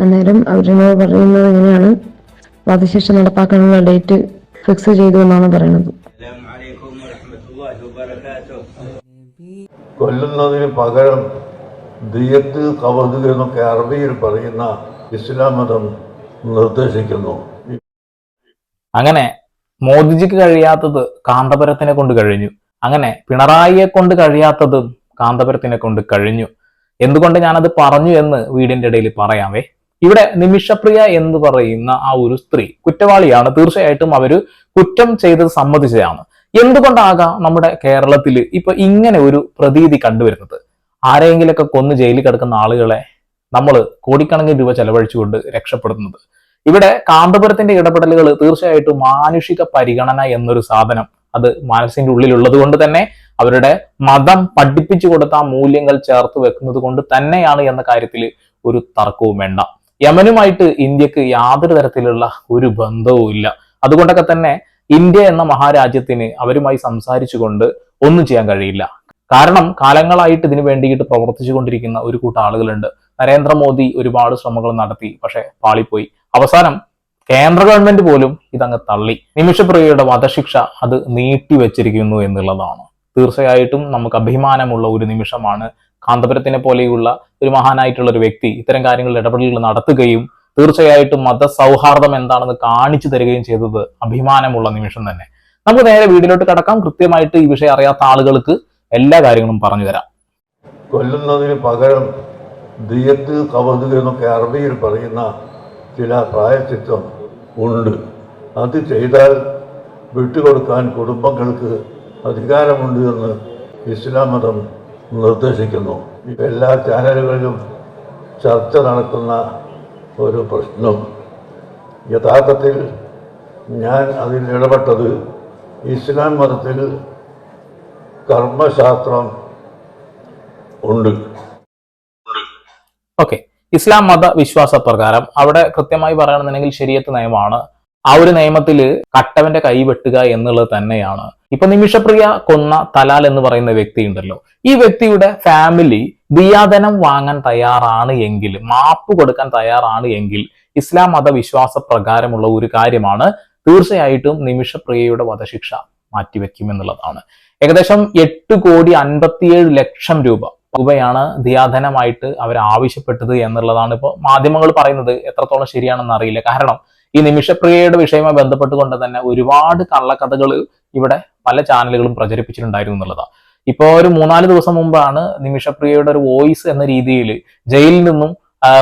അന്നേരം അവരിനോട് പറയുന്നത് എങ്ങനെയാണ് വധശിക്ഷ നടപ്പാക്കാനുള്ള ഡേറ്റ് ഫിക്സ് ചെയ്തു എന്നാണ് പറയുന്നത്. കൊല്ലുന്നതിന് പകരം ദിയത്ത് കവത് എന്നൊക്കെ അറബിയിൽ പറയുന്ന ഇസ്ലാം മതം നിർദ്ദേശിക്കുന്നു. അങ്ങനെ മോദിജിക്ക് കഴിയാത്തത് കാന്തപുരത്തിനെ കൊണ്ട് കഴിഞ്ഞു. അങ്ങനെ പിണറായിയെ കൊണ്ട് കഴിയാത്തതും കാന്തപുരത്തിനെ കൊണ്ട് കഴിഞ്ഞു. എന്തുകൊണ്ട് ഞാനത് പറഞ്ഞു എന്ന് വീടിന്റെ ഇടയിൽ പറയാവേ. ഇവിടെ നിമിഷപ്രിയ എന്ന് പറയുന്ന ആ ഒരു സ്ത്രീ കുറ്റവാളിയാണ്. തീർച്ചയായിട്ടും അവര് കുറ്റം ചെയ്തത് സമ്മതിച്ചതാണ്. എന്തുകൊണ്ടാകാം നമ്മുടെ കേരളത്തിൽ ഇപ്പൊ ഇങ്ങനെ ഒരു പ്രതീതി കണ്ടുവരുന്നത്? ആരെങ്കിലൊക്കെ കൊന്ന് ജയിലിൽ കിടക്കുന്ന ആളുകളെ നമ്മൾ കോടിക്കണക്കിന് രൂപ ചെലവഴിച്ചുകൊണ്ട് രക്ഷപ്പെടുന്നത്. ഇവിടെ കാന്തപുരത്തിന്റെ ഇടപെടലുകൾ തീർച്ചയായിട്ടും മാനുഷിക പരിഗണന എന്നൊരു സാധനം അത് മനസ്സിന്റെ ഉള്ളിലുള്ളത് കൊണ്ട് തന്നെ അവരുടെ മതം പഠിപ്പിച്ചു കൊടുത്ത ആ മൂല്യങ്ങൾ ചേർത്ത് വെക്കുന്നത് കൊണ്ട് തന്നെയാണ് എന്ന കാര്യത്തിൽ ഒരു തർക്കവും വേണ്ട. യമനുമായിട്ട് ഇന്ത്യക്ക് യാതൊരു തരത്തിലുള്ള ഒരു ബന്ധവും ഇല്ല. അതുകൊണ്ടൊക്കെ തന്നെ ഇന്ത്യ എന്ന മഹാരാജ്യത്തിന് അവരുമായി സംസാരിച്ചുകൊണ്ട് ഒന്നും ചെയ്യാൻ കഴിയില്ല. കാരണം കാലങ്ങളായിട്ട് ഇതിനു വേണ്ടിയിട്ട് പ്രവർത്തിച്ചു കൊണ്ടിരിക്കുന്ന ഒരു കൂട്ടം ആളുകളുണ്ട്. നരേന്ദ്രമോദി ഒരുപാട് ശ്രമങ്ങൾ നടത്തി, പക്ഷെ പാളിപ്പോയി. അവസാനം കേന്ദ്ര ഗവൺമെന്റ് പോലും ഇതങ്ങ് തള്ളി. നിമിഷപ്രിയയുടെ വധശിക്ഷ അത് നീട്ടിവെച്ചിരിക്കുന്നു എന്നുള്ളതാണ്. തീർച്ചയായിട്ടും നമുക്ക് അഭിമാനമുള്ള ഒരു നിമിഷമാണ്. കാന്തപുരത്തിനെ പോലെയുള്ള ഒരു മഹാനായിട്ടുള്ള ഒരു വ്യക്തി ഇത്തരം കാര്യങ്ങളിൽ ഇടപെടലുകൾ നടത്തുകയും തീർച്ചയായിട്ടും മതസൗഹാർദ്ദം എന്താണെന്ന് കാണിച്ചു തരികയും ചെയ്തത് അഭിമാനമുള്ള നിമിഷം തന്നെ. നമുക്ക് നേരെ വീട്ടിലോട്ട് കടക്കാം. കൃത്യമായിട്ട് ഈ വിഷയം അറിയാത്ത ആളുകൾക്ക് എല്ലാ കാര്യങ്ങളും പറഞ്ഞു തരാം. കൊല്ലുന്നതിന് പകരം ദിയത്ത് കവത് എന്നൊക്കെ അറബിയിൽ പറയുന്ന ചില പ്രായശ്ചിത്തം ഉണ്ട്. അത് ചെയ്താൽ വിട്ടുകൊടുക്കാൻ കുടുംബങ്ങൾക്ക് അധികാരമുണ്ട് എന്ന് ഇസ്ലാം മതം നിർദ്ദേശിക്കുന്നു. എല്ലാ ചാനലുകളിലും ചർച്ച നടക്കുന്ന ഒരു പ്രശ്നം. യഥാർത്ഥത്തിൽ ഞാൻ അതിൽ ഇടപെട്ടത് ഇസ്ലാം മതത്തിൽ കർമ്മശാസ്ത്രം ഉണ്ട്. ഓക്കെ, ഇസ്ലാം മത വിശ്വാസ പ്രകാരം അവിടെ കൃത്യമായി പറയുകയാണെന്നുണ്ടെങ്കിൽ ശരീഅത്ത് നിയമമാണ്. ആ ഒരു നിയമത്തിൽ കട്ടവന്റെ കൈ വെട്ടുക എന്നുള്ളത് തന്നെയാണ്. ഇപ്പൊ നിമിഷപ്രിയ കൊന്ന തലാൽ എന്ന് പറയുന്ന വ്യക്തി ഉണ്ടല്ലോ, ഈ വ്യക്തിയുടെ ഫാമിലി ദിയാദനം വാങ്ങാൻ തയ്യാറാണ് എങ്കിൽ, മാപ്പ് കൊടുക്കാൻ തയ്യാറാണ് എങ്കിൽ ഇസ്ലാം മത വിശ്വാസ പ്രകാരമുള്ള ഒരു കാര്യമാണ് തീർച്ചയായിട്ടും നിമിഷപ്രിയയുടെ വധശിക്ഷ മാറ്റിവെക്കുമെന്നുള്ളതാണ്. ഏകദേശം 8,57,00,000 രൂപയാണ് ദിയാധനമായിട്ട് അവർ ആവശ്യപ്പെട്ടത് എന്നുള്ളതാണ് ഇപ്പോൾ മാധ്യമങ്ങൾ പറയുന്നത്. എത്രത്തോളം ശരിയാണെന്ന് അറിയില്ല. കാരണം ഈ നിമിഷപ്രിയയുടെ വിഷയവുമായി ബന്ധപ്പെട്ടുകൊണ്ട് തന്നെ ഒരുപാട് കള്ളക്കഥകൾ ഇവിടെ പല ചാനലുകളും പ്രചരിപ്പിച്ചിട്ടുണ്ടായിരുന്നു എന്നുള്ളതാണ്. ഇപ്പോൾ ഒരു 3-4 ദിവസം മുമ്പാണ് നിമിഷപ്രിയയുടെ ഒരു വോയിസ് എന്ന രീതിയിൽ ജയിലിൽ നിന്നും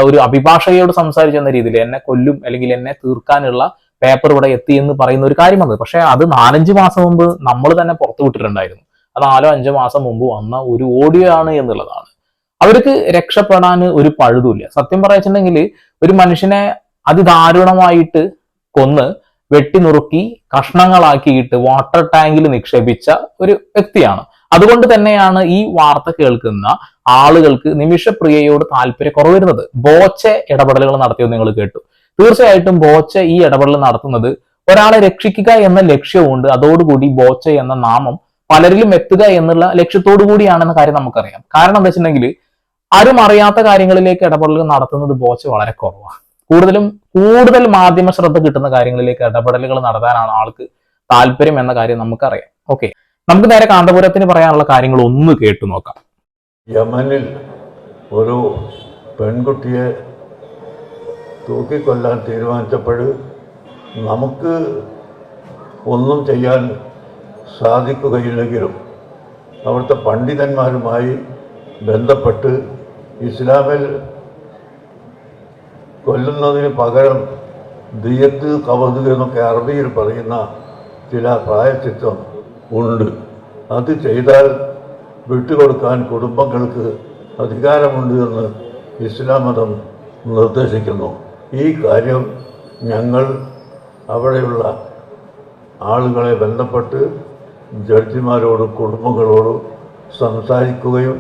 ഒരു അഭിഭാഷകയോട് സംസാരിച്ചെന്ന രീതിയിൽ എന്നെ കൊല്ലും അല്ലെങ്കിൽ എന്നെ തീർക്കാനുള്ള പേപ്പർ ഇവിടെ എത്തി എന്ന് പറയുന്ന ഒരു കാര്യം വന്നത്. പക്ഷെ അത് 4-5 മാസം മുമ്പ് നമ്മൾ തന്നെ പുറത്തുവിട്ടിട്ടുണ്ടായിരുന്നു. അത് 4-5 മാസം മുമ്പ് വന്ന ഒരു ഓഡിയോ ആണ് എന്നുള്ളതാണ്. അവർക്ക് രക്ഷപ്പെടാൻ ഒരു പഴുതുമില്ല. സത്യം പറയാച്ചിട്ടുണ്ടെങ്കിൽ ഒരു മനുഷ്യനെ അതിദാരുണമായിട്ട് കൊന്ന് വെട്ടി നുറുക്കി കഷ്ണങ്ങളാക്കിയിട്ട് വാട്ടർ ടാങ്കിൽ നിക്ഷേപിച്ച ഒരു വ്യക്തിയാണ്. അതുകൊണ്ട് തന്നെയാണ് ഈ വാർത്ത കേൾക്കുന്ന ആളുകൾക്ക് നിമിഷപ്രിയയോട് താല്പര്യക്കുറവ് വരുന്നത്. ബോച്ചെ ഇടപെടലുകൾ നടത്തിയെന്ന് നിങ്ങൾ കേട്ടു. തീർച്ചയായിട്ടും ബോച്ചെ ഈ ഇടപെടൽ നടത്തുന്നത് ഒരാളെ രക്ഷിക്കുക എന്ന ലക്ഷ്യമുണ്ട്. അതോടുകൂടി ബോച്ചെ എന്ന നാമം പലരിലും എത്തുക എന്നുള്ള ലക്ഷ്യത്തോടു കൂടിയാണെന്ന കാര്യം നമുക്കറിയാം. കാരണം എന്താ വെച്ചിട്ടുണ്ടെങ്കിൽ ആരും അറിയാത്ത കാര്യങ്ങളിലേക്ക് ഇടപെടലുകൾ നടത്തുന്നത് ബോച്ചെ വളരെ കുറവാണ്. കൂടുതൽ മാധ്യമ ശ്രദ്ധ കിട്ടുന്ന കാര്യങ്ങളിലേക്ക് ഇടപെടലുകൾ നടത്താനാണ് ആൾക്ക് താല്പര്യം എന്ന കാര്യം നമുക്കറിയാം. ഓക്കെ, നമുക്ക് നേരെ കാന്തപുരത്തിന് പറയാനുള്ള കാര്യങ്ങൾ ഒന്ന് കേട്ടു നോക്കാം. യമനിൽ ഒരു പെൺകുട്ടിയെ തൂക്കിക്കൊല്ലാൻ തീരുമാനിച്ചപ്പോൾ നമുക്ക് ഒന്നും ചെയ്യാൻ സാധിക്കുകയില്ലെങ്കിലും അവിടുത്തെ പണ്ഡിതന്മാരുമായി ബന്ധപ്പെട്ട് ഇസ്ലാമിൽ കൊല്ലുന്നതിന് പകരം ദിയത്ത് കവത് എന്നൊക്കെ അറബിയിൽ പറയുന്ന ചില പ്രായശ്ചിത്തം ഉണ്ട്. അത് ചെയ്താൽ വിട്ടുകൊടുക്കാൻ കുടുംബങ്ങൾക്ക് അധികാരമുണ്ട് എന്ന് ഇസ്ലാം മതം നിർദ്ദേശിക്കുന്നു. ഈ കാര്യം ഞങ്ങൾ അവിടെയുള്ള ആളുകളെ ബന്ധപ്പെട്ട് ജഡ്ജിമാരോടും കുടുംബങ്ങളോടും സംസാരിക്കുകയും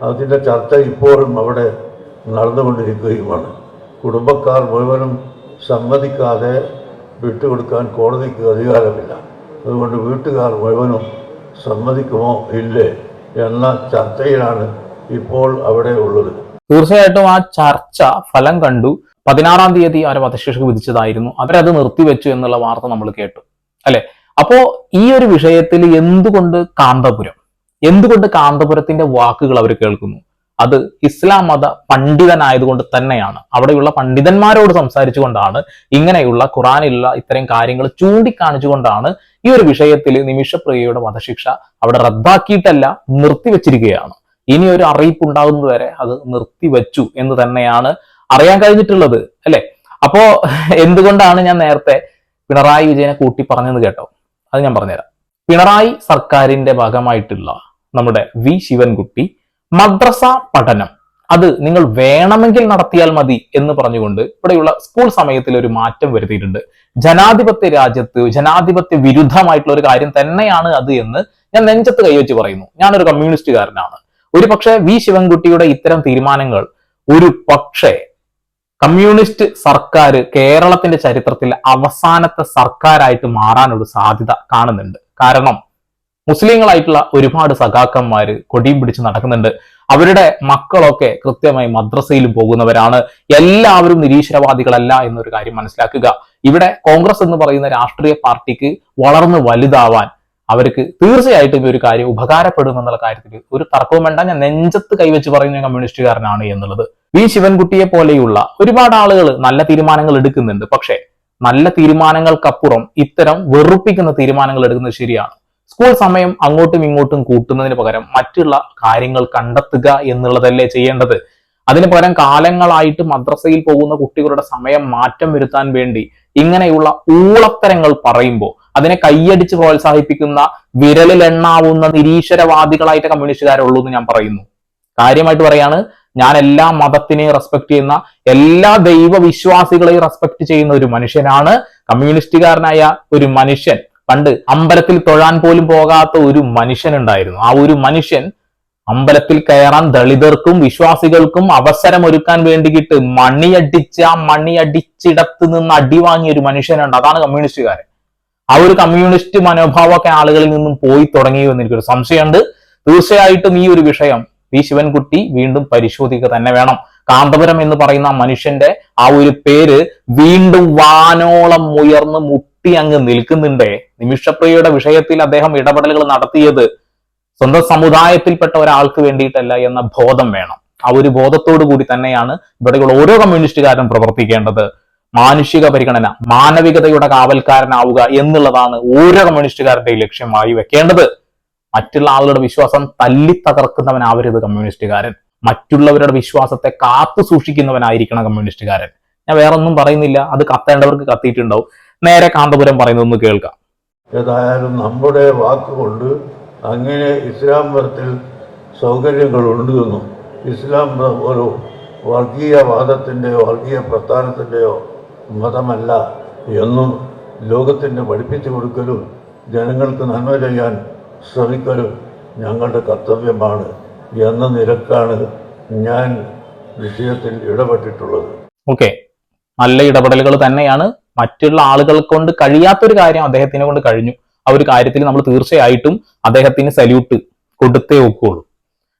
അതിൻ്റെ ചർച്ച ഇപ്പോഴും അവിടെ നടന്നുകൊണ്ടിരിക്കുകയുമാണ്. കുടുംബക്കാർ മുഴുവനും സമ്മതിക്കാതെ വിട്ടുകൊടുക്കാൻ കോടതിക്ക് അധികാരമില്ല. അതുകൊണ്ട് വീട്ടുകാർ മുഴുവനും സമ്മതിക്കുമോ ഇല്ലേ എന്ന ചർച്ചയിലാണ് ഇപ്പോൾ അവിടെ ഉള്ളത്. തീർച്ചയായിട്ടും ആ ചർച്ച ഫലം കണ്ടു. 16-ാം തീയതി അവരെ വധശിക്ഷ വിധിച്ചതായിരുന്നു. അവരത് നിർത്തിവെച്ചു എന്നുള്ള വാർത്ത നമ്മൾ കേട്ടു, അല്ലെ? അപ്പോ ഈ ഒരു വിഷയത്തിൽ എന്തുകൊണ്ട് കാന്തപുരത്തിന്റെ വാക്കുകൾ അവർ കേൾക്കുന്നു? അത് ഇസ്ലാം മത പണ്ഡിതനായതുകൊണ്ട് തന്നെയാണ്. അവിടെയുള്ള പണ്ഡിതന്മാരോട് സംസാരിച്ചുകൊണ്ടാണ്, ഇങ്ങനെയുള്ള ഖുറാനിലുള്ള ഇത്തരം കാര്യങ്ങൾ ചൂണ്ടിക്കാണിച്ചുകൊണ്ടാണ് ഈ ഒരു വിഷയത്തിൽ നിമിഷപ്രിയയുടെ വധശിക്ഷ അവിടെ റദ്ദാക്കിയിട്ടല്ല, നിർത്തിവെച്ചിരിക്കുകയാണ്. ഇനി ഒരു അറിയിപ്പ് ഉണ്ടാകുന്നത് വരെ അത് നിർത്തിവെച്ചു എന്ന് തന്നെയാണ് അറിയാൻ കഴിഞ്ഞിട്ടുള്ളത്, അല്ലെ? അപ്പോ എന്തുകൊണ്ടാണ് ഞാൻ നേരത്തെ പിണറായി വിജയനെ കൂട്ടി പറഞ്ഞെന്ന് കേട്ടോ? അത് ഞാൻ പറഞ്ഞുതരാം. പിണറായി സർക്കാരിന്റെ ഭാഗമായിട്ടുള്ള നമ്മുടെ വി ശിവൻകുട്ടി മദ്രസ പഠനം അത് നിങ്ങൾ വേണമെങ്കിൽ നടത്തിയാൽ മതി എന്ന് പറഞ്ഞുകൊണ്ട് ഇവിടെയുള്ള സ്കൂൾ സമയത്തിൽ ഒരു മാറ്റം വരുത്തിയിട്ടുണ്ട്. ജനാധിപത്യ രാജ്യത്ത് ജനാധിപത്യ വിരുദ്ധമായിട്ടുള്ള ഒരു കാര്യം തന്നെയാണ് അത് എന്ന് ഞാൻ നെഞ്ചത്ത് കൈവച്ച് പറയുന്നു. ഞാനൊരു കമ്മ്യൂണിസ്റ്റുകാരനാണ്. ഒരു പക്ഷേ വി ശിവൻകുട്ടിയുടെ ഇത്തരം തീരുമാനങ്ങൾ ഒരു പക്ഷേ കമ്മ്യൂണിസ്റ്റ് സർക്കാർ കേരളത്തിന്റെ ചരിത്രത്തിൽ അവസാനത്തെ സർക്കാരായിട്ട് മാറാനൊരു സാധ്യത കാണുന്നുണ്ട്. കാരണം മുസ്ലിങ്ങളായിട്ടുള്ള ഒരുപാട് സഖാക്കന്മാര് കൊടിയും പിടിച്ച് നടക്കുന്നുണ്ട്. അവരുടെ മക്കളൊക്കെ കൃത്യമായി മദ്രസയിൽ പോകുന്നവരാണ്. എല്ലാവരും നിരീശ്വരവാദികളല്ല എന്നൊരു കാര്യം മനസ്സിലാക്കുക. ഇവിടെ കോൺഗ്രസ് എന്ന് പറയുന്ന രാഷ്ട്രീയ പാർട്ടിക്ക് വളർന്ന് വലുതാവാൻ അവർക്ക് തീർച്ചയായിട്ടും ഈ ഒരു കാര്യം ഉപകാരപ്പെടുമെന്നുള്ള കാര്യത്തിൽ ഒരു തർക്കവും വേണ്ട. ഞാൻ നെഞ്ചത്ത് കൈവച്ച് പറയുന്ന കമ്മ്യൂണിസ്റ്റുകാരനാണ് എന്നുള്ളത്. വി ശിവൻകുട്ടിയെ പോലെയുള്ള ഒരുപാട് ആളുകൾ നല്ല തീരുമാനങ്ങൾ എടുക്കുന്നുണ്ട്. പക്ഷേ നല്ല തീരുമാനങ്ങൾക്കപ്പുറം ഇത്തരം വെറുപ്പിക്കുന്ന തീരുമാനങ്ങൾ എടുക്കുന്നത് ശരിയാണ്. സ്കൂൾ സമയം അങ്ങോട്ടും ഇങ്ങോട്ടും കൂട്ടുന്നതിന് പകരം മറ്റുള്ള കാര്യങ്ങൾ കണ്ടെത്തുക എന്നുള്ളതല്ലേ ചെയ്യേണ്ടത്. അതിന് പകരം കാലങ്ങളായിട്ട് മദ്രസയിൽ പോകുന്ന കുട്ടികളുടെ സമയം മാറ്റം വരുത്താൻ വേണ്ടി ഇങ്ങനെയുള്ള ഊളത്തരങ്ങൾ പറയുമ്പോൾ അതിനെ കൈയടിച്ച് പ്രോത്സാഹിപ്പിക്കുന്ന വിരലിലെണ്ണാവുന്ന നിരീശ്വരവാദികളായിട്ട് കമ്മ്യൂണിസ്റ്റുകാരുള്ളൂ എന്ന് ഞാൻ പറയുന്നു. കാര്യമായിട്ട് പറയാണ്. ഞാൻ എല്ലാ മതത്തിനെയും റെസ്പെക്ട് ചെയ്യുന്ന, എല്ലാ ദൈവവിശ്വാസികളെയും റെസ്പെക്ട് ചെയ്യുന്ന ഒരു മനുഷ്യനാണ്. കമ്മ്യൂണിസ്റ്റുകാരനായ ഒരു മനുഷ്യൻ, പണ്ട് അമ്പലത്തിൽ തൊഴാൻ പോലും പോകാത്ത ഒരു മനുഷ്യൻ ഉണ്ടായിരുന്നു. ആ ഒരു മനുഷ്യൻ അമ്പലത്തിൽ കയറാൻ ദളിതർക്കും വിശ്വാസികൾക്കും അവസരമൊരുക്കാൻ വേണ്ടിയിട്ട് മണിയടിച്ചിടത്ത് നിന്ന് അടി വാങ്ങിയ ഒരു മനുഷ്യനുണ്ട്. അതാണ് കമ്മ്യൂണിസ്റ്റുകാരൻ. ആ ഒരു കമ്മ്യൂണിസ്റ്റ് മനോഭാവമൊക്കെ ആളുകളിൽ നിന്നും പോയി തുടങ്ങിയോ എന്ന് എനിക്കൊരു സംശയമുണ്ട്. തീർച്ചയായിട്ടും ഈ ഒരു വിഷയം വി ശിവൻകുട്ടി വീണ്ടും പരിശോധിക്കുക തന്നെ വേണം. കാന്തപുരം എന്ന് പറയുന്ന മനുഷ്യന്റെ ആ ഒരു പേര് വീണ്ടും വാനോളം ഉയർന്ന് മുട്ടി അങ്ങ് നിൽക്കുന്നുണ്ടേ. നിമിഷപ്രിയയുടെ വിഷയത്തിൽ അദ്ദേഹം ഇടപെടലുകൾ നടത്തിയത് സ്വന്തം സമുദായത്തിൽപ്പെട്ട ഒരാൾക്ക് വേണ്ടിയിട്ടല്ല എന്ന ബോധം വേണം. ആ ഒരു ബോധത്തോടു കൂടി തന്നെയാണ് ഇവിടെയുള്ള ഓരോ കമ്മ്യൂണിസ്റ്റുകാരും പ്രവർത്തിക്കേണ്ടത്. മാനുഷിക പരിഗണന, മാനവികതയുടെ കാവൽക്കാരനാവുക എന്നുള്ളതാണ് ഓരോ കമ്മ്യൂണിസ്റ്റുകാരുടെ ലക്ഷ്യമായി വെക്കേണ്ടത്. മറ്റുള്ള ആളുകളുടെ വിശ്വാസം തല്ലി തകർക്കുന്നവനാവരുത് കമ്മ്യൂണിസ്റ്റുകാരൻ. മറ്റുള്ളവരുടെ വിശ്വാസത്തെ കാത്തു സൂക്ഷിക്കുന്നവനായിരിക്കണം കമ്മ്യൂണിസ്റ്റുകാരൻ. ഞാൻ വേറൊന്നും പറയുന്നില്ല. അത് കത്തേണ്ടവർക്ക് കത്തിയിട്ടുണ്ടാവും. നേരെ കാന്തപുരം പറയുന്നതൊന്ന് കേൾക്കാം. ഏതായാലും നമ്മുടെ വാക്കുകൊണ്ട് അങ്ങനെ ഇസ്ലാം മതത്തിൽ സൗകര്യങ്ങളുണ്ട് എന്നും ഇസ്ലാം ഒരു വർഗീയവാദത്തിൻ്റെയോ വർഗീയ പ്രസ്ഥാനത്തിൻ്റെയോ മതമല്ല എന്നും ലോകത്തിന് പഠിപ്പിച്ചു കൊടുക്കലും ജനങ്ങൾക്ക് നന്മ ചെയ്യാൻ ശ്രമിക്കലും ഞങ്ങളുടെ കർത്തവ്യമാണ് എന്ന നിലക്കാണ് ഞാൻ വിഷയത്തിൽ ഇടപെട്ടിട്ടുള്ളത്. ഓക്കെ, നല്ല ഇടപെടലുകൾ തന്നെയാണ്. മറ്റുള്ള ആളുകൾ കൊണ്ട് കഴിയാത്തൊരു കാര്യം അദ്ദേഹത്തിനെ കൊണ്ട് കഴിഞ്ഞു. ആ ഒരു കാര്യത്തിൽ നമ്മൾ തീർച്ചയായിട്ടും അദ്ദേഹത്തിന് സല്യൂട്ട് കൊടുത്തേ ഒക്കുള്ളൂ.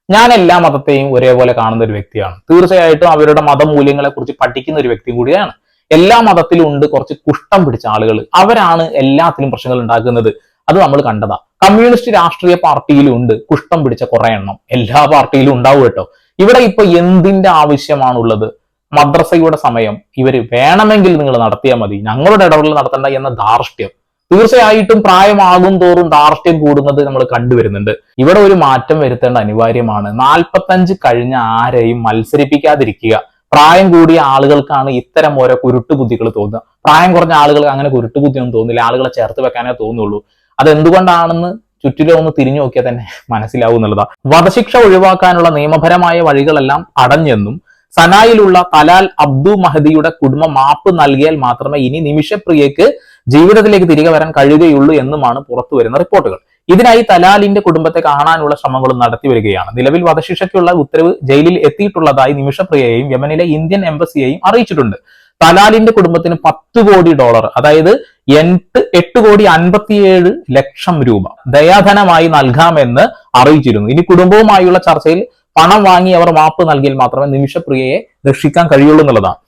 ഞാൻ എല്ലാ മതത്തെയും ഒരേപോലെ കാണുന്ന ഒരു വ്യക്തിയാണ്. തീർച്ചയായിട്ടും അവരുടെ മതമൂല്യങ്ങളെ കുറിച്ച് പഠിക്കുന്ന ഒരു വ്യക്തി കൂടിയാണ്. എല്ലാ മതത്തിലും ഉണ്ട് കുറച്ച് കുഷ്ഠം പിടിച്ച ആളുകൾ. അവരാണ് എല്ലാത്തിലും പ്രശ്നങ്ങൾ ഉണ്ടാക്കുന്നത്. അത് നമ്മൾ കണ്ടതാ. കമ്മ്യൂണിസ്റ്റ് രാഷ്ട്രീയ പാർട്ടിയിലും ഉണ്ട് കുഷ്ഠം പിടിച്ച കുറെ എണ്ണം. എല്ലാ പാർട്ടിയിലും ഉണ്ടാവും കേട്ടോ. ഇവിടെ ഇപ്പൊ എന്തിന്റെ ആവശ്യമാണുള്ളത്? മദ്രസയുടെ സമയം ഇവര് വേണമെങ്കിൽ നിങ്ങൾ നടത്തിയാൽ മതി, ഞങ്ങളുടെ ഇടപെടൽ നടത്തണ്ട എന്ന ധാർഷ്ട്യം. തീർച്ചയായിട്ടും പ്രായമാകും തോറും ധാർഷ്ട്യം കൂടുന്നത് നമ്മൾ കണ്ടുവരുന്നുണ്ട്. ഇവിടെ ഒരു മാറ്റം വരുത്തേണ്ട അനിവാര്യമാണ്. 45 കഴിഞ്ഞ ആരെയും മത്സരിപ്പിക്കാതിരിക്കുക. പ്രായം കൂടിയ ആളുകൾക്കാണ് ഇത്തരം ഓരോ കുരുട്ടുബുദ്ധികൾ തോന്നുക. പ്രായം കുറഞ്ഞ ആളുകൾക്ക് അങ്ങനെ കുരുട്ടുബുദ്ധിയൊന്നും തോന്നില്ല. ആളുകളെ ചേർത്ത് വെക്കാനേ തോന്നുള്ളൂ. അതെന്തുകൊണ്ടാണെന്ന് ചുറ്റിലും ഒന്ന് തിരിഞ്ഞു നോക്കിയാൽ തന്നെ മനസ്സിലാവും എന്നുള്ളതാണ്. വധശിക്ഷ ഒഴിവാക്കാനുള്ള നിയമപരമായ വഴികളെല്ലാം അടഞ്ഞെന്നും സനായിലുള്ള തലാൽ അബ്ദു മഹദിയുടെ കുടുംബം മാപ്പ് നൽകിയാൽ മാത്രമേ ഇനി നിമിഷപ്രിയക്ക് ജീവിതത്തിലേക്ക് തിരികെ വരാൻ കഴിയുകയുള്ളൂ എന്നുമാണ് പുറത്തു വരുന്ന റിപ്പോർട്ടുകൾ. ഇതിനായി തലാലിന്റെ കുടുംബത്തെ കാണാനുള്ള ശ്രമങ്ങളും നടത്തി വരികയാണ്. നിലവിൽ വധശിക്ഷയ്ക്കുള്ള ഉത്തരവ് ജയിലിൽ എത്തിയിട്ടുള്ളതായി നിമിഷപ്രിയയെയും യമനിലെ ഇന്ത്യൻ എംബസിയെയും അറിയിച്ചിട്ടുണ്ട്. തലാലിന്റെ കുടുംബത്തിന് $10 കോടി, അതായത് 8,57,00,000 രൂപ ദയാധനമായി നൽകാമെന്ന് അറിയിച്ചിരുന്നു. ഇനി കുടുംബവുമായുള്ള ചർച്ചയിൽ പണം വാങ്ങി അവർ മാപ്പ് നൽകിയാൽ മാത്രമേ നിമിഷപ്രിയയെ രക്ഷിക്കാൻ കഴിയുള്ളൂ എന്നുള്ളതാണ്.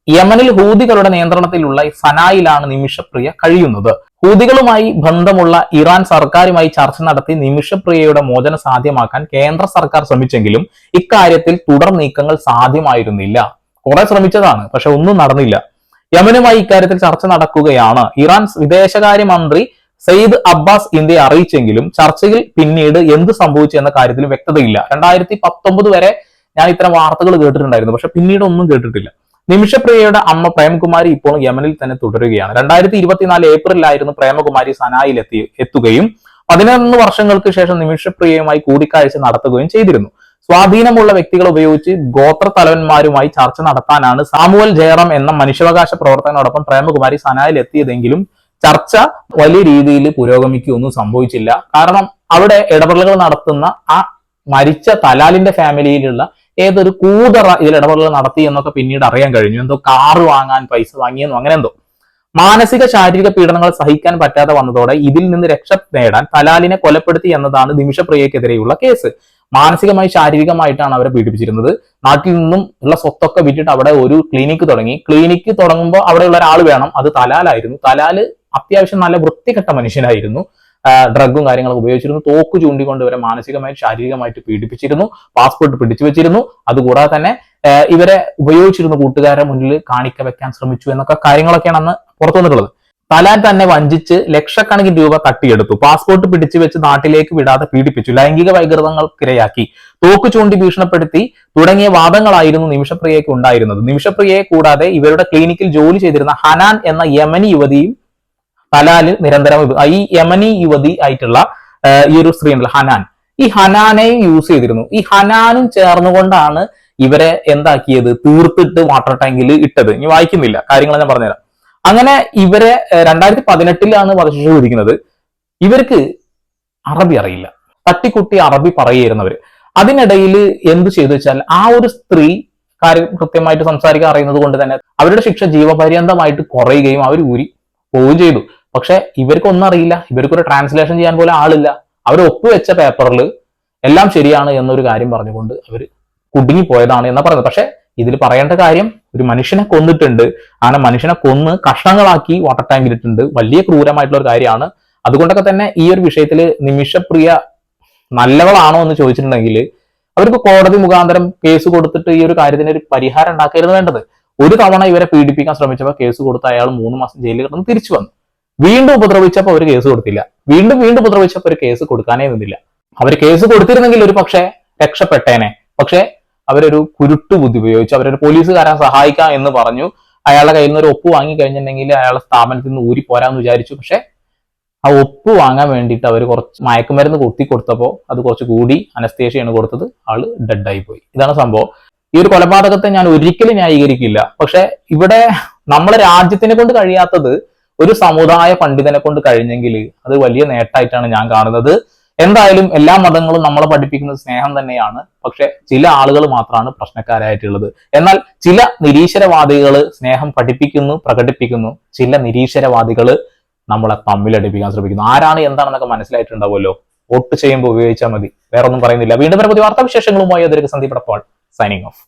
യമനിൽ ഹൂതികളുടെ നിയന്ത്രണത്തിലുള്ള സനായിലാണ് നിമിഷപ്രിയ കഴിയുന്നത്. ഹൂതികളുമായി ബന്ധമുള്ള ഇറാൻ സർക്കാരുമായി ചർച്ച നടത്തി നിമിഷപ്രിയയുടെ മോചനം സാധ്യമാക്കാൻ കേന്ദ്ര സർക്കാർ ശ്രമിച്ചെങ്കിലും ഇക്കാര്യത്തിൽ തുടർ നീക്കങ്ങൾ സാധ്യമായിരുന്നില്ല. കുറെ ശ്രമിച്ചതാണ്, പക്ഷെ ഒന്നും നടന്നില്ല. യമനുമായി ഇക്കാര്യത്തിൽ ചർച്ച നടക്കുകയാണ്. ഇറാൻ വിദേശകാര്യമന്ത്രി സയ്യിദ് അബ്ബാസ് ഇന്ത്യയെ അറിയിച്ചെങ്കിലും ചർച്ചയിൽ പിന്നീട് എന്ത് സംഭവിച്ചു എന്ന കാര്യത്തിൽ വ്യക്തതയില്ല. 2019 വരെ ഞാൻ ഇത്തരം വാർത്തകൾ കേട്ടിട്ടുണ്ടായിരുന്നു, പക്ഷെ പിന്നീട് ഒന്നും കേട്ടിട്ടില്ല. നിമിഷപ്രിയയുടെ അമ്മ പ്രേമകുമാരി ഇപ്പോൾ യമനിൽ തന്നെ തുടരുകയാണ്. 2024 ഏപ്രിലായിരുന്നു പ്രേമകുമാരി സനായിൽ എത്തുകയും 11 വർഷങ്ങൾക്ക് ശേഷം നിമിഷപ്രിയയുമായി കൂടിക്കാഴ്ച നടത്തുകയും ചെയ്തിരുന്നു. സ്വാധീനമുള്ള വ്യക്തികളെ ഉപയോഗിച്ച് ഗോത്ര തലവന്മാരുമായി ചർച്ച നടത്താനാണ് സാമുവൽ ജയറാം എന്ന മനുഷ്യാവകാശ പ്രവർത്തകനോടൊപ്പം പ്രേമകുമാരി സനായിൽ എത്തിയതെങ്കിലും ചർച്ച വലിയ രീതിയിൽ പുരോഗമിക്കുകയൊന്നും സംഭവിച്ചില്ല. കാരണം അവിടെ ഇടപെടലുകൾ നടത്തുന്ന ആ മരിച്ച തലാലിന്റെ ഫാമിലിയിലുള്ള ഏതൊരു കൂതറ ഇതിൽ ഇടപെടലുകൾ നടത്തി എന്നൊക്കെ പിന്നീട് അറിയാൻ കഴിഞ്ഞു. എന്തോ കാറ് വാങ്ങാൻ പൈസ വാങ്ങിയെന്നോ അങ്ങനെ എന്തോ. മാനസിക ശാരീരിക പീഡനങ്ങൾ സഹിക്കാൻ പറ്റാതെ വന്നതോടെ ഇതിൽ നിന്ന് രക്ഷ നേടാൻ തലാലിനെ കൊലപ്പെടുത്തി എന്നതാണ് നിമിഷപ്രിയക്കെതിരെയുള്ള കേസ്. മാനസികമായി ശാരീരികമായിട്ടാണ് അവരെ പീഡിപ്പിച്ചിരുന്നത്. നാട്ടിൽ നിന്നും ഉള്ള സ്വത്തൊക്കെ വിറ്റിട്ട് അവിടെ ഒരു ക്ലിനിക്ക് തുടങ്ങി. ക്ലിനിക്ക് തുടങ്ങുമ്പോൾ അവിടെയുള്ള ഒരാൾ വേണം, അത് തലാലായിരുന്നു. തലാല് അത്യാവശ്യം നല്ല വൃത്തികെട്ട മനുഷ്യനായിരുന്നു. ഡ്രഗും കാര്യങ്ങളൊക്കെ ഉപയോഗിച്ചിരുന്നു. തോക്ക് ചൂണ്ടിക്കൊണ്ട് ഇവരെ മാനസികമായി ശാരീരികമായിട്ട് പീഡിപ്പിച്ചിരുന്നു. പാസ്പോർട്ട് പിടിച്ചു വെച്ചിരുന്നു. അതുകൂടാതെ തന്നെ ഇവരെ ഉപയോഗിച്ചിരുന്നു കൂട്ടുകാരുടെ മുന്നിൽ കാണിക്ക വെക്കാൻ ശ്രമിച്ചു എന്നൊക്കെ കാര്യങ്ങളൊക്കെയാണ് അന്ന് പുറത്തു വന്നിട്ടുള്ളത്. തലാൻ തന്നെ വഞ്ചിച്ച് ലക്ഷക്കണക്കിന് രൂപ തട്ടിയെടുത്തു. പാസ്പോർട്ട് പിടിച്ചു വെച്ച് നാട്ടിലേക്ക് വിടാതെ പീഡിപ്പിച്ചു. ലൈംഗിക വൈകൃതങ്ങൾക്കിരയാക്കി, തോക്ക് ചൂണ്ടി ഭീഷണിപ്പെടുത്തി തുടങ്ങിയ വാദങ്ങളായിരുന്നു നിമിഷപ്രിയയ്ക്ക് ഉണ്ടായിരുന്നത്. നിമിഷപ്രിയയെ കൂടാതെ ഇവരുടെ ക്ലിനിക്കിൽ ജോലി ചെയ്തിരുന്ന ഹനാൻ എന്ന യമനി യുവതിയും തലാല് നിരന്തരം ഈ യമനി യുവതി ആയിട്ടുള്ള ഈ ഒരു സ്ത്രീ ഉണ്ടല്ലോ ഹനാൻ, ഈ ഹനാനെയും യൂസ് ചെയ്തിരുന്നു. ഈ ഹനാനും ചേർന്നുകൊണ്ടാണ് ഇവരെ എന്താക്കിയത്, തീർത്തിട്ട് വാട്ടർ ടാങ്കിൽ ഇട്ടത്. ഇനി വായിക്കുന്നില്ല, കാര്യങ്ങൾ ഞാൻ പറഞ്ഞുതരാം. അങ്ങനെ ഇവരെ 2018 വധശിക്ഷ വിധിക്കുന്നത്. ഇവർക്ക് അറബി അറിയില്ല, തട്ടിക്കുട്ടി അറബി പറയുന്നവര്. അതിനിടയിൽ എന്ത് ചെയ്തു വെച്ചാൽ ആ ഒരു സ്ത്രീ കാര്യം കൃത്യമായിട്ട് സംസാരിക്കാൻ അറിയുന്നത് കൊണ്ട് തന്നെ അവരുടെ ശിക്ഷ ജീവപര്യന്തമായിട്ട് കുറയുകയും അവർ ഊരി പോവുകയും ചെയ്തു. പക്ഷെ ഇവർക്കൊന്നും അറിയില്ല, ഇവർക്കൊരു ട്രാൻസ്ലേഷൻ ചെയ്യാൻ പോലെ ആളില്ല. അവർ ഒപ്പുവെച്ച പേപ്പറിൽ എല്ലാം ശരിയാണ് എന്നൊരു കാര്യം പറഞ്ഞുകൊണ്ട് അവർ കുടുങ്ങിപ്പോയതാണ് എന്നാ പറയുന്നത്. പക്ഷെ ഇതിൽ പറയേണ്ട കാര്യം, ഒരു മനുഷ്യനെ കൊന്നിട്ടുണ്ട്. അങ്ങനെ മനുഷ്യനെ കൊന്ന് കഷ്ണങ്ങളാക്കി വാട്ടർ ടാങ്കിലിട്ടുണ്ട്. വലിയ ക്രൂരമായിട്ടുള്ള ഒരു കാര്യമാണ്. അതുകൊണ്ടൊക്കെ തന്നെ ഈ ഒരു വിഷയത്തിൽ നിമിഷപ്രിയ നല്ലവളാണോ എന്ന് ചോദിച്ചിട്ടുണ്ടെങ്കിൽ അവർക്ക് കോടതി മുഖാന്തരം കേസ് കൊടുത്തിട്ട് ഈ ഒരു കാര്യത്തിന് ഒരു പരിഹാരം ഉണ്ടാക്കരുത് വേണ്ടത്. ഒരു തവണ ഇവരെ പീഡിപ്പിക്കാൻ ശ്രമിച്ചപ്പോൾ കേസ് കൊടുത്ത അയാൾ 3 മാസം ജയിലിൽ കിടന്ന് തിരിച്ചു വന്നു. വീണ്ടും ഉപദ്രവിച്ചപ്പോൾ അവർ കേസ് കൊടുത്തില്ല. വീണ്ടും ഉപദ്രവിച്ചപ്പോൾ ഒരു കേസ് കൊടുക്കാനേ നിന്നില്ല. അവർ കേസ് കൊടുത്തിരുന്നെങ്കിൽ ഒരു പക്ഷേ രക്ഷപ്പെട്ടേനെ. പക്ഷെ അവരൊരു കുരുട്ടു ബുദ്ധി ഉപയോഗിച്ച് അവരൊരു പോലീസുകാരെ സഹായിക്കാം എന്ന് പറഞ്ഞു. അയാളുടെ കയ്യിൽ നിന്ന് ഒരു ഒപ്പ് വാങ്ങി കഴിഞ്ഞിട്ടുണ്ടെങ്കിൽ അയാളുടെ സ്ഥാപനത്തിൽ നിന്ന് ഊരി പോരാന്ന് വിചാരിച്ചു. പക്ഷെ ആ ഒപ്പ് വാങ്ങാൻ വേണ്ടിയിട്ട് അവർ കുറച്ച് മയക്കുമരുന്ന് കൊത്തി കൊടുത്തപ്പോൾ അത് കുറച്ച് കൂടി അനസ്തേഷ്യയാണ് കൊടുത്തത്. ആള് ഡെഡായി പോയി. ഇതാണ് സംഭവം. ഈ ഒരു കൊലപാതകത്തെ ഞാൻ ഒരിക്കലും ന്യായീകരിക്കില്ല. പക്ഷെ ഇവിടെ നമ്മളെ രാജ്യത്തിനെ കൊണ്ട് കഴിയാത്തത് ഒരു സമുദായ പണ്ഡിതനെ കൊണ്ട് കഴിഞ്ഞെങ്കിൽ അത് വലിയ നേട്ടമായിട്ടാണ് ഞാൻ കാണുന്നത്. എന്തായാലും എല്ലാ മതങ്ങളും നമ്മളെ പഠിപ്പിക്കുന്നത് സ്നേഹം തന്നെയാണ്. പക്ഷെ ചില ആളുകൾ മാത്രമാണ് പ്രശ്നക്കാരായിട്ടുള്ളത്. എന്നാൽ ചില നിരീശ്വരവാദികൾ സ്നേഹം പഠിപ്പിക്കുന്നു, പ്രകടിപ്പിക്കുന്നു. ചില നിരീശ്വരവാദികൾ നമ്മളെ തമ്മിലടിപ്പിക്കാൻ ശ്രമിക്കുന്നു. ആരാണ് എന്താണെന്നൊക്കെ മനസ്സിലായിട്ടുണ്ടാവുമല്ലോ. വോട്ട് ചെയ്യുമ്പോൾ ഉപയോഗിച്ചാൽ മതി. വേറെ ഒന്നും പറയുന്നില്ല. വീണ്ടും പുതിയ വാർത്താവിശേഷങ്ങളുമായി അതിലേക്ക് സന്ദീപ് പോൾ സൈനിങ് ഓഫ്.